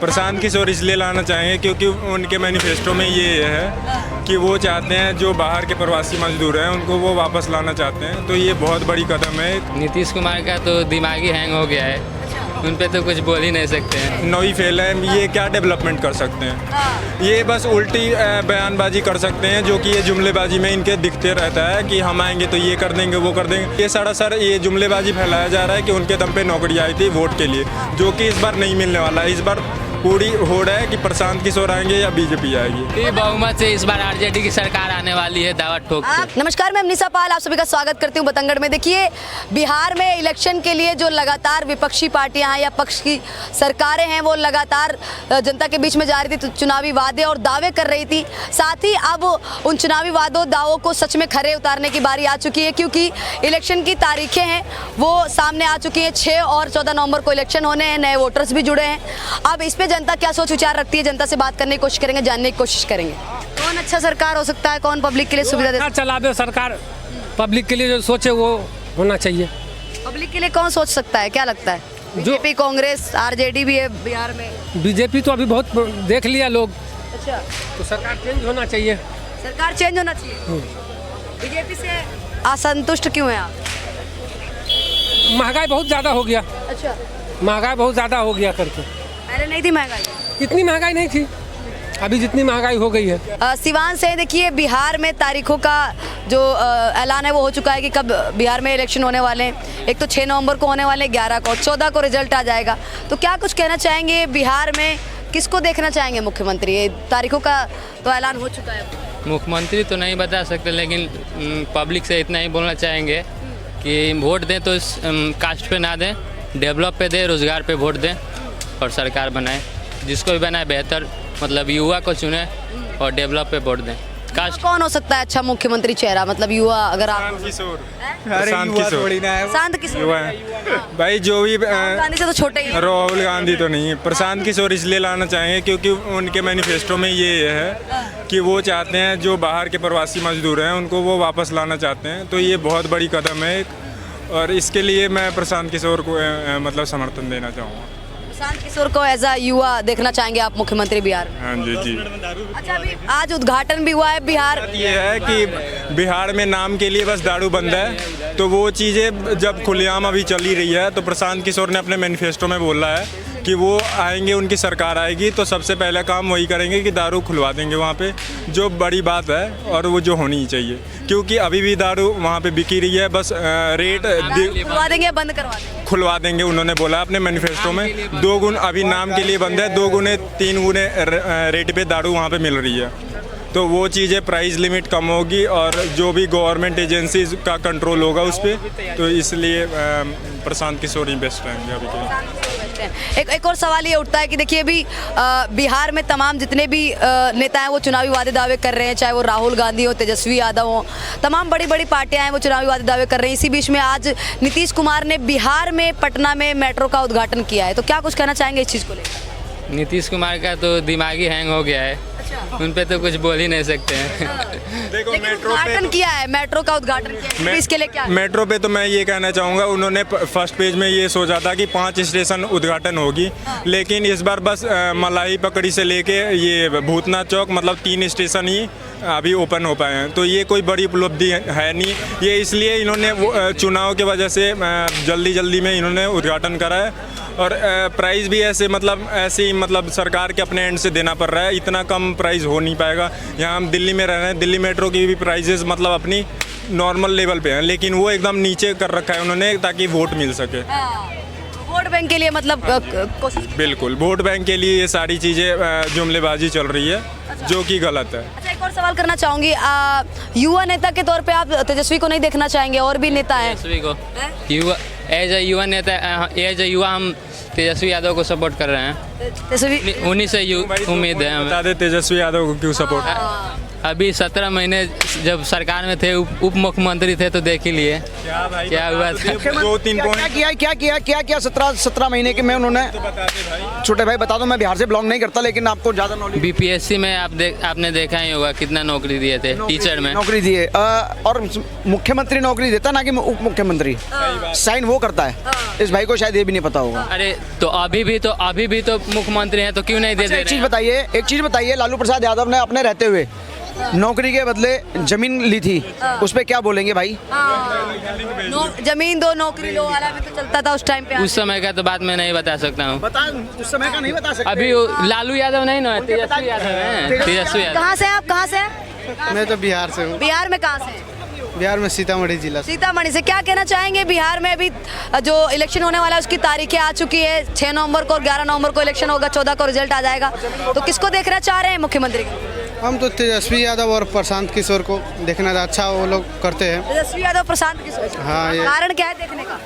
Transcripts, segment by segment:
प्रशांत किशोर इसलिए लाना चाहेंगे क्योंकि उनके मैनिफेस्टो में ये है कि वो चाहते हैं जो बाहर के प्रवासी मजदूर हैं उनको वो वापस लाना चाहते हैं। तो ये बहुत बड़ी कदम है। नीतीश कुमार का तो दिमागी हैंग हो गया है, उन पे तो कुछ बोल ही नहीं सकते हैं। नई फेल है, ये क्या डेवलपमेंट कर सकते हैं? ये बस उल्टी बयानबाजी कर सकते हैं, जो कि ये जुमलेबाजी में इनके दिखते रहता है कि हम आएंगे तो ये कर देंगे वो कर देंगे। ये सरासर ये जुमलेबाजी फैलाया जा रहा है कि उनके दम पे नौकरी आई थी वोट के लिए, जो कि इस बार नहीं मिलने वाला है। इस बार पूरी होड़ है कि प्रशांत किशोर आएंगे या बीजेपी आएगी। ये बहुमत से इस बार आरजेडी की सरकार आने वाली है, दावा ठोक के। नमस्कार, मैं अमनीसा पाल आप सभी का स्वागत करती हूं बतंगड़ में। देखिए, बिहार में इलेक्शन के लिए जो लगातार विपक्षी पार्टियां या पक्ष की सरकारें हैं वो लगातार जनता के बीच में जा रही थी, तो चुनावी वादे और दावे कर रही थी। साथ ही अब उन चुनावी वादों दावों को सच में खरे उतारने की बारी आ चुकी है, क्योंकि इलेक्शन की तारीखें हैं वो सामने आ चुकी हैं। 6 और 14 नवंबर को इलेक्शन होने हैं, नए वोटर्स भी जुड़े हैं। अब इस पे जनता क्या सोच विचार रखती है, जनता से बात करने की कोशिश करेंगे, जानने की कोशिश करेंगे। कौन अच्छा सरकार हो सकता है, कौन पब्लिक के लिए सुविधा दे? चलावे सरकार, पब्लिक के लिए जो सोचे वो होना चाहिए। पब्लिक के लिए कौन सोच सकता है, क्या लगता है? बीजेपी, कांग्रेस, आरजेडी भी है बिहार में। बीजेपी तो अभी बहुत देख लिया लोग। अच्छा, तो सरकार चेंज होना चाहिए। सरकार चेंज होना चाहिए। बीजेपी से असंतुष्ट क्यों है आप? महंगाई बहुत ज़्यादा हो गया। अच्छा, महंगाई बहुत ज़्यादा हो गया करके। पहले नहीं थी महंगाई? इतनी महंगाई नहीं थी, अभी जितनी महंगाई हो गई है। सिवान से देखिए, बिहार में तारीखों का जो ऐलान है वो हो चुका है कि कब बिहार में इलेक्शन होने वाले हैं। एक तो 6 नवंबर को होने वाले, 11 को, 14 को रिजल्ट आ जाएगा। तो क्या कुछ कहना चाहेंगे, बिहार में किसको देखना चाहेंगे मुख्यमंत्री? ये तारीखों का तो ऐलान हो चुका है। मुख्यमंत्री तो नहीं बता सकते, लेकिन पब्लिक से इतना ही बोलना चाहेंगे कि वोट दें तो कास्ट पे ना दें, डेवलप पे दें, रोजगार पे वोट दें और सरकार बनाए। जिसको भी बनाए बेहतर, मतलब युवा को चुने और डेवलप पे वोट दें। कास्ट कौन हो सकता है अच्छा मुख्यमंत्री चेहरा, मतलब युवा? अगर आप प्रशांत किशोर शांत किशोर युवा है भाई, जो भी गांधी से तो छोटे ही हैं। राहुल गांधी तो नहीं है। प्रशांत किशोर इसलिए लाना चाहेंगे क्योंकि उनके मैनिफेस्टो में ये है कि वो चाहते हैं जो बाहर के प्रवासी मजदूर हैं उनको वो वापस लाना चाहते हैं। तो ये बहुत बड़ी कदम है और इसके लिए मैं प्रशांत किशोर को मतलब समर्थन देना चाहूँगा। प्रशांत किशोर को एज अ युवा देखना चाहेंगे आप मुख्यमंत्री बिहार में? हाँ जी जी। अच्छा, अभी आज उद्घाटन भी हुआ है बिहार। ये है कि बिहार में नाम के लिए बस दारू बंद है, तो वो चीज़ें जब खुलेआम अभी चली रही है तो प्रशांत किशोर ने अपने मैनिफेस्टो में बोला है कि वो आएंगे, उनकी सरकार आएगी तो सबसे पहला काम वही करेंगे कि दारू खुलवा देंगे वहाँ पे, जो बड़ी बात है और वो जो होनी चाहिए, क्योंकि अभी भी दारू वहाँ पे बिकी रही है। बस रेट खुलवा देंगे, बंद करवा देंगे? खुलवा देंगे उन्होंने बोला अपने मैनिफेस्टो में। 2 गुण अभी नाम के लिए बंद है, 2 गुने 3 गुने रेट पे दारू वहाँ पे मिल रही है। तो वो चीज़ें प्राइस लिमिट कम होगी और जो भी गवर्नमेंट एजेंसीज का कंट्रोल होगा उस पर, तो इसलिए प्रशांत किशोर ही बेस्ट रहेंगे अभी के। एक और सवाल ये उठता है कि देखिए, अभी बिहार में तमाम जितने भी नेता हैं वो चुनावी वादे दावे कर रहे हैं, चाहे वो राहुल गांधी हो, तेजस्वी यादव हो, तमाम बड़ी बड़ी पार्टियां हैं वो चुनावी वादे दावे कर रही हैं। इसी बीच में आज नीतीश कुमार ने बिहार में पटना में मेट्रो का उद्घाटन किया है, तो क्या कुछ कहना चाहेंगे इस चीज़ को लेकर? नीतीश कुमार का तो दिमागी हैंग हो गया है, उन पे तो कुछ बोल ही नहीं सकते हैं। देखो, लेकिन मेट्रो उद्घाटन किया है, मेट्रो का उद्घाटन किया है, इसके लिए क्या? मेट्रो पे तो मैं ये कहना चाहूँगा, उन्होंने फर्स्ट पेज में ये सोचा था कि 5 स्टेशन उद्घाटन होगी, लेकिन इस बार बस मलाई पकड़ी से लेके ये भूतनाथ चौक, मतलब 3 स्टेशन ही अभी ओपन हो पाए हैं। तो ये कोई बड़ी उपलब्धि है नहीं, ये इसलिए इन्होंने चुनाव की वजह से जल्दी में इन्होंने उद्घाटन करा है। और प्राइस भी ऐसे मतलब सरकार के अपने एंड से देना पड़ रहा है, इतना कम प्राइस हो नहीं पाएगा। यहाँ हम दिल्ली में रह रहे हैं, दिल्ली मेट्रो की भी प्राइसेस मतलब अपनी नॉर्मल लेवल पे हैं, लेकिन वो एकदम नीचे कर रखा है उन्होंने ताकि वोट मिल सके। वोट बैंक के लिए मतलब कोशिश? बिल्कुल, वोट बैंक के लिए ये सारी चीज़ें जुमलेबाजी चल रही है, जो कि गलत है। अच्छा, एक और सवाल करना चाहूँगी, युवा नेता के तौर पे आप तेजस्वी को नहीं देखना चाहेंगे? और भी नेता हैं तेजस्वी को युवा, एज ए युवा नेता, एज ए युवा हम तेजस्वी यादव को सपोर्ट कर रहे हैं। तेजस्वी, उन्हीं से उम्मीद है हमें। बता दे तेजस्वी यादव को क्यों सपोर्ट? अभी 17 महीने जब सरकार में थे, उप मुख्यमंत्री थे, तो देख ही लिए क्या भाई क्या हुआ था। 2-3 पॉइंट क्या 17 महीने के में उन्होंने। छोटे भाई बता दो, मैं बिहार से बिलोंग नहीं करता, लेकिन आपको ज्यादा नॉलेज। बीपीएससी में आपने देखा ही होगा कितना नौकरी दिए थे टीचर में। नौकरी दिए और मुख्यमंत्री नौकरी देता ना कि उप मुख्यमंत्री साइन वो करता है। इस भाई को शायद ये भी नहीं पता होगा। अरे तो अभी भी तो मुख्यमंत्री हैं, तो क्यों नहीं दे अच्छा, दे एक रहे? चीज बताइए, लालू प्रसाद यादव ने अपने रहते हुए नौकरी के बदले जमीन ली थी, उस पे क्या बोलेंगे भाई? जमीन दो नौकरी लो वाला भी तो चलता था उस टाइम पे। उस समय का तो बात मैं नहीं बता सकता हूँ। उस समय का नहीं बता सकते। अभी लालू यादव नहीं ना, तेजस्वी यादव है। तेजस्वी यादव। कहाँ से हैं आप, कहाँ से हैं? मैं तो बिहार से हूँ। बिहार में कहाँ से हैं? बिहार में सीतामढ़ी जिला से। सीतामढ़ी से। क्या कहना चाहेंगे, बिहार में अभी जो इलेक्शन होने वाला है उसकी तारीखें आ चुकी है, 6 नवंबर को और 11 नवंबर को इलेक्शन होगा, 14 को रिजल्ट आ जाएगा, तो किसको देखना चाह रहे हैं मुख्यमंत्री को? हम तो तेजस्वी यादव और प्रशांत किशोर को देखना अच्छा वो लोग करते हैं। तेजस्वी यादव, प्रशांत किशोर। हाँ, ये कारण क्या है देखने का?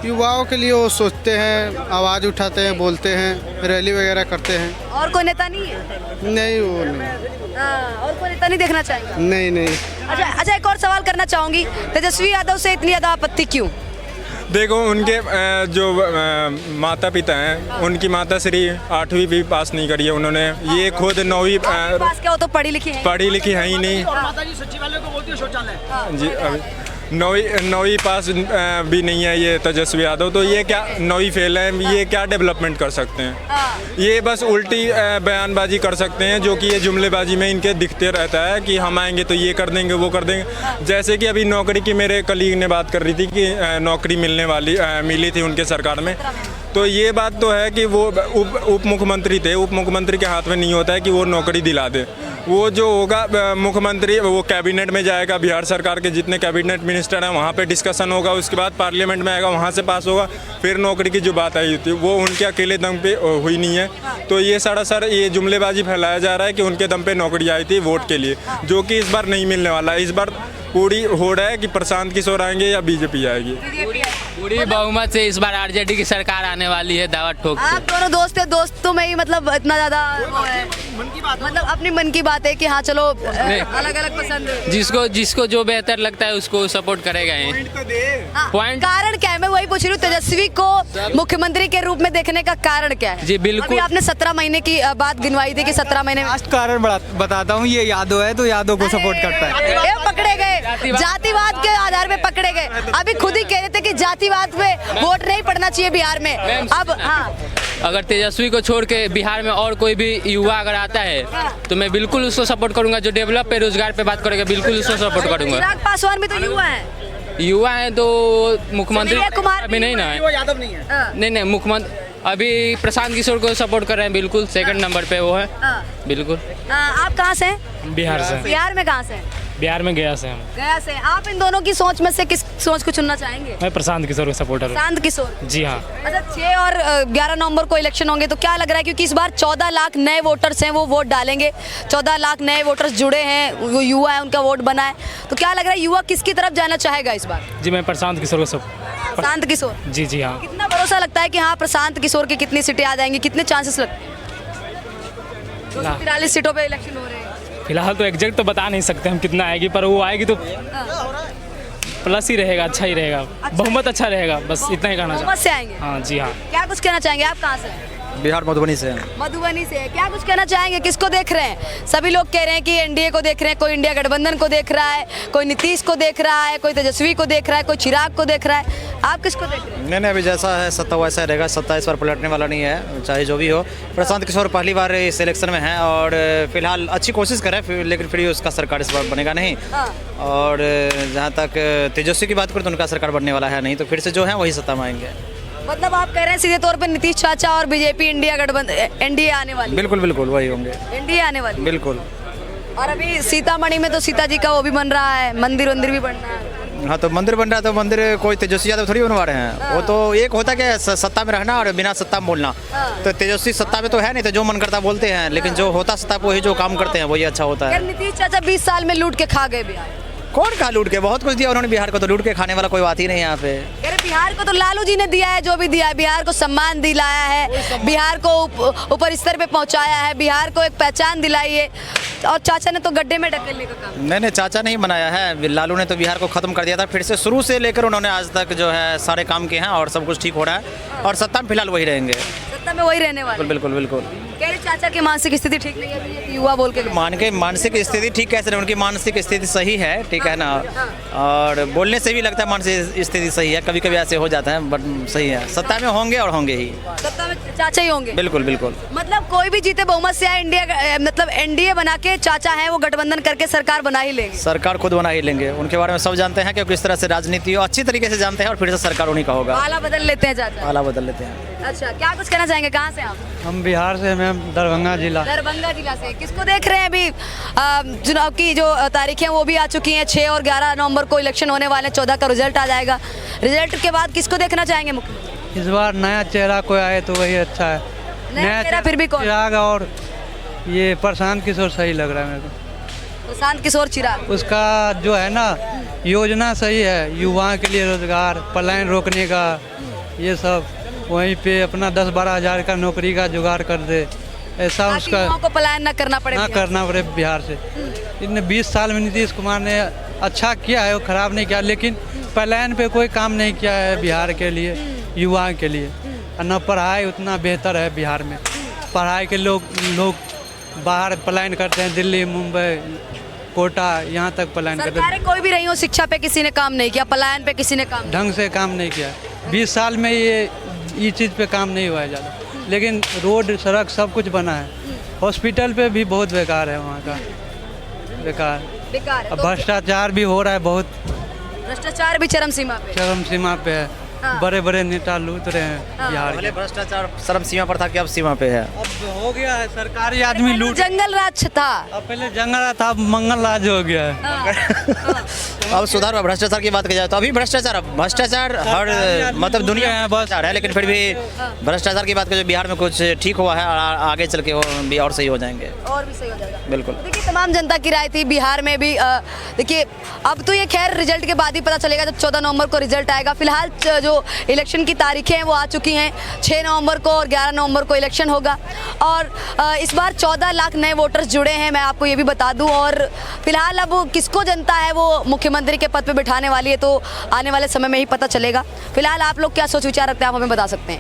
युवाओं के लिए वो सोचते हैं, आवाज़ उठाते हैं, बोलते हैं, रैली वगैरह करते हैं। और कोई नेता नहीं है? नहीं वो नहीं। और कोई नेता नहीं देखना चाहेंगे? नहीं। अच्छा, एक और सवाल करना चाहूंगी, तेजस्वी यादव से इतनी ज्यादा आपत्ति क्यों? देखो उनके जो माता पिता हैं, उनकी माता श्री 8वीं भी पास नहीं करी है उन्होंने। ये खुद 9वीं पास क्या हो तो पढ़ी लिखी है? पढ़ी लिखी है ही नहीं माताजी सचिवालय को बोलती है शौचालय। जी। अभी 9वीं पास भी नहीं है ये तेजस्वी यादव, तो ये क्या 9वीं फेल है, ये क्या डेवलपमेंट कर सकते हैं? ये बस उल्टी बयानबाजी कर सकते हैं, जो कि ये जुमलेबाजी में इनके दिखते रहता है कि हम आएंगे तो ये कर देंगे, वो कर देंगे। जैसे कि अभी नौकरी की मेरे कलीग ने बात कर रही थी कि नौकरी मिली थी उनके सरकार में, तो ये बात तो है कि वो उप मुख्यमंत्री थे। उप मुख्यमंत्री के हाथ में नहीं होता है कि वो नौकरी दिला दे। वो जो होगा मुख्यमंत्री, वो कैबिनेट में जाएगा, बिहार सरकार के जितने कैबिनेट मिनिस्टर हैं वहाँ पे डिस्कशन होगा, उसके बाद पार्लियामेंट में आएगा, वहाँ से पास होगा, फिर नौकरी की जो बात आई होती है वो उनके अकेले दम पे हुई नहीं है। तो ये सरासर ये जुमलेबाजी फैलाया जा रहा है कि उनके दम पे नौकरी आई थी वोट के लिए, जो कि इस बार नहीं मिलने वाला है। इस बार पूरी होड़ है कि प्रशांत किशोर आएंगे या बीजेपी आएगी। पूरी बहुमत से इस बार आरजेडी की सरकार आने वाली है, दावा ठोक के। आप दोनों दोस्त हैं, दोस्तों में ही मतलब इतना ज्यादा वो है, मतलब अपनी मन की बात है कि हाँ चलो अलग अलग पसंद है। जिसको जो बेहतर लगता है उसको सपोर्ट करेगा। पॉइंट कारण क्या है, मैं वही पूछ रही हूँ, तेजस्वी को मुख्यमंत्री के रूप में देखने का कारण क्या है? जी बिल्कुल। अभी आपने 17 महीने की बात गिनवाई थी कि 17 महीने में। लास्ट कारण बताता हूँ, ये यादव है तो यादव को सपोर्ट करता है। ये पकड़े गए, जातिवाद के आधार पे पकड़े गए। अभी खुद ही कह रहे थे कि जातिवाद पे वोट नहीं पड़ना चाहिए बिहार में। अब हाँ, अगर तेजस्वी को छोड़ के बिहार में और कोई भी युवा अगर आता है तो मैं बिल्कुल उसको सपोर्ट करूंगा। जो डेवलप पे रोजगार पे बात करेगा बिल्कुल उसको सपोर्ट करूंगा। चिराग पासवान भी तो युवा है तो मुख्यमंत्री कुमार अभी नहीं ना है। यादव नहीं है। नहीं मुख्यमंत्री अभी प्रशांत किशोर को सपोर्ट कर रहे हैं, बिल्कुल 2nd नंबर पे वो है। बिल्कुल। आप कहाँ से हैं? बिहार से। बिहार में कहाँ से हैं? बिहार में गया से हम। गया से। आप इन दोनों की सोच में से किस सोच को चुनना चाहेंगे? मैं प्रशांत किशोर का सपोर्टर हूँ। प्रशांत किशोर। जी हाँ। अच्छा, 6 और 11 नवंबर को इलेक्शन होंगे, तो क्या लग रहा है, क्योंकि इस बार 14 लाख नए वोटर्स हैं, वो वोट डालेंगे, 14 लाख नए वोटर्स जुड़े हैं, वो युवा है, उनका वोट बना है, तो क्या लग रहा है युवा किसकी तरफ जाना चाहेगा इस बार? जी मैं प्रशांत किशोर को प्रशांत किशोर। जी हाँ। कितना भरोसा लगता है कि हाँ प्रशांत किशोर की कितनी सीटें आ जाएंगी, कितने चांसेस लगते हैं? 243 सीटों पे इलेक्शन हो रहे हैं। फिलहाल तो एग्जैक्ट तो बता नहीं सकते हम कितना आएगी, पर वो आएगी तो प्लस ही रहेगा, अच्छा ही रहेगा, बहुमत अच्छा रहेगा, बस इतना ही कहना बहुमत से आएंगे। हाँ जी हाँ। क्या कुछ कहना चाहेंगे? आप कहाँ से हैं? बिहार मधुबनी से। मधुबनी से। क्या कुछ कहना चाहेंगे, किसको देख रहे हैं? सभी लोग कह रहे हैं कि एनडीए को देख रहे हैं, कोई इंडिया गठबंधन को देख रहा है, कोई नीतीश को देख रहा है, कोई तेजस्वी को देख रहा है, कोई चिराग को देख रहा है। आप किसको देख रहे हैं? नहीं अभी जैसा है सत्ता वैसा रहेगा, सत्ता इस बार पलटने वाला नहीं है, चाहे जो भी हो। प्रशांत किशोर पहली बार इस इलेक्शन में है और फिलहाल अच्छी कोशिश कर रहे हैं, लेकिन फिर भी उसका सरकार इस बार बनेगा नहीं। और जहाँ तक तेजस्वी की बात करें तो उनका सरकार बनने वाला है नहीं, तो फिर से जो है वही सत्ता में आएंगे। मतलब आप कह रहे हैं सीधे तौर पे नीतीश चाचा और बीजेपी इंडिया गठबंधन एनडीए आने वाली? बिल्कुल बिल्कुल वही होंगे, एनडीए आने वाली बिल्कुल। और अभी सीतामढ़ी में तो सीता जी का वो भी बन रहा है, मंदिर भी बन रहा है। हाँ तो मंदिर बन रहा है, तो मंदिर कोई तेजस्वी यादव थोड़ी बनवा रहे हैं। वो तो एक होता है कि सत्ता में रहना और बिना सत्ता में बोलना। तो तेजस्वी सत्ता में तो है नहीं, तो जो मन करता बोलते हैं, लेकिन जो होता सत्ता पे वही जो काम करते हैं वही अच्छा होता है। नीतीश चाचा 20 साल में लूट के खा गए बिहार। कौन खा लूट के? बहुत कुछ दिया उन्होंने बिहार को, तो लूट के खाने वाला कोई बात ही नहीं यहाँ पे। कह रहे बिहार को तो लालू जी ने दिया है, जो भी दिया है, बिहार को सम्मान दिलाया है, बिहार को ऊपर स्तर पे पहुंचाया है, बिहार को एक पहचान दिलाई है, और चाचा ने तो गड्ढे में ढकेलने का काम। नहीं, चाचा नहीं बनाया है, लालू ने तो बिहार को खत्म कर दिया था। फिर से शुरू से लेकर उन्होंने आज तक जो है सारे काम किए हैं और सब कुछ ठीक हो रहा है, और सत्ता में फिलहाल वही रहेंगे। सत्ता में वही रहने वाले। बिल्कुल बिल्कुल। कह रहे चाचा की मानसिक स्थिति ठीक नहीं है, अभी ये युवा बोल के मानसिक स्थिति ठीक कैसे रहे? उनकी मानसिक स्थिति सही है, ठीक है ना, और बोलने से भी लगता है मानसिक स्थिति सही है। कभी कभी ऐसे हो जाता है, बट सही है। सत्ता में होंगे और होंगे ही, सत्ता में चाचा ही होंगे। बिल्कुल बिल्कुल। मतलब कोई भी जीते बहुमत से आए, इंडिया मतलब एनडीए बना के चाचा है वो गठबंधन करके सरकार बना ही लेंगे। सरकार खुद बना ही लेंगे, उनके बारे में सब जानते हैं कि किस तरह से राजनीति अच्छी तरीके से जानते हैं, और फिर से सरकार उन्हीं का होगा। आला बदल लेते हैं चाचा। आला बदल लेते हैं। अच्छा, क्या कुछ कहना चाहेंगे? कहाँ से आप? हम बिहार से, मैम दरभंगा जिला। दरभंगा जिला से। किसको देख रहे हैं? अभी चुनाव की जो तारीखें वो भी आ चुकी हैं। 6 और 11 नवंबर को इलेक्शन होने वाले हैं, 14 का रिजल्ट आ जाएगा। रिजल्ट के बाद किसको देखना चाहेंगे मुख्यमंत्री? इस बार नया चेहरा कोई आए तो वही अच्छा है। नया चेहरा फिर भी कौन? चिराग और ये प्रशांत किशोर सही लग रहा है मेरे को। प्रशांत किशोर चिराग, उसका जो है ना योजना सही है, युवाओं के लिए रोजगार, पलायन रोकने का, ये सब वहीं पे अपना 10-12 हज़ार का नौकरी का जुगाड़ कर दे, ऐसा ताकि उसका युवाओं को पलायन न करना पड़े। ना करना पड़े बिहार से। इतने 20 साल में नीतीश कुमार ने अच्छा किया है, वो खराब नहीं किया, लेकिन पलायन पे कोई काम नहीं किया है बिहार के लिए, युवाओं के लिए। और न पढ़ाई उतना बेहतर है बिहार में। पढ़ाई के लोग बाहर पलायन करते हैं, दिल्ली, मुंबई, कोटा, यहाँ तक पलायन करते हैं। सरकारें कोई भी रही हो, शिक्षा पे किसी ने काम नहीं किया, पलायन पे किसी ने काम ढंग से काम नहीं किया। 20 साल में ये चीज़ पे काम नहीं हुआ है ज़्यादा, लेकिन रोड, सड़क सब कुछ बना है। हॉस्पिटल पे भी बहुत बेकार है वहाँ का, बेकार। बेकार है। अब भ्रष्टाचार भी हो रहा है बहुत, भ्रष्टाचार भी चरम सीमा पे है। बड़े बड़े नेता लूट रहे हैं बिहार पहले के। भ्रष्टाचार चरम सीमा पर था कि अब सीमा पे है। अब हो गया है, सरकारी आदमी लूट। जंगल राज था, अब पहले जंगल था, अब मंगल राज हो गया है। अब सुधार, भ्रष्टाचार की बात की जाए तो अभी भ्रष्टाचार हर मतलब दुनिया में बहुत है, लेकिन फिर भी भ्रष्टाचार की बात करें, बिहार में कुछ ठीक हुआ है, आगे चल के वो भी और सही हो जाएंगे। और भी सही हो जाएगा। बिल्कुल। देखिए, तमाम जनता की राय थी बिहार में भी। देखिए, अब तो ये खैर रिजल्ट के बाद ही पता चलेगा, जब 14 नवंबर को रिजल्ट आएगा। फिलहाल जो इलेक्शन की तारीखें हैं वो आ चुकी हैं। 6 नवंबर को और 11 नवंबर को इलेक्शन होगा, और इस बार 14 लाख नए वोटर्स जुड़े हैं, मैं आपको ये भी बता दूं। और फिलहाल अब किसको जनता है वो मुख्यमंत्री के पद पे बिठाने वाली है, तो आने वाले समय में ही पता चलेगा। फिलहाल आप लोग क्या सोच विचार रखते हैं, आप हमें बता सकते हैं।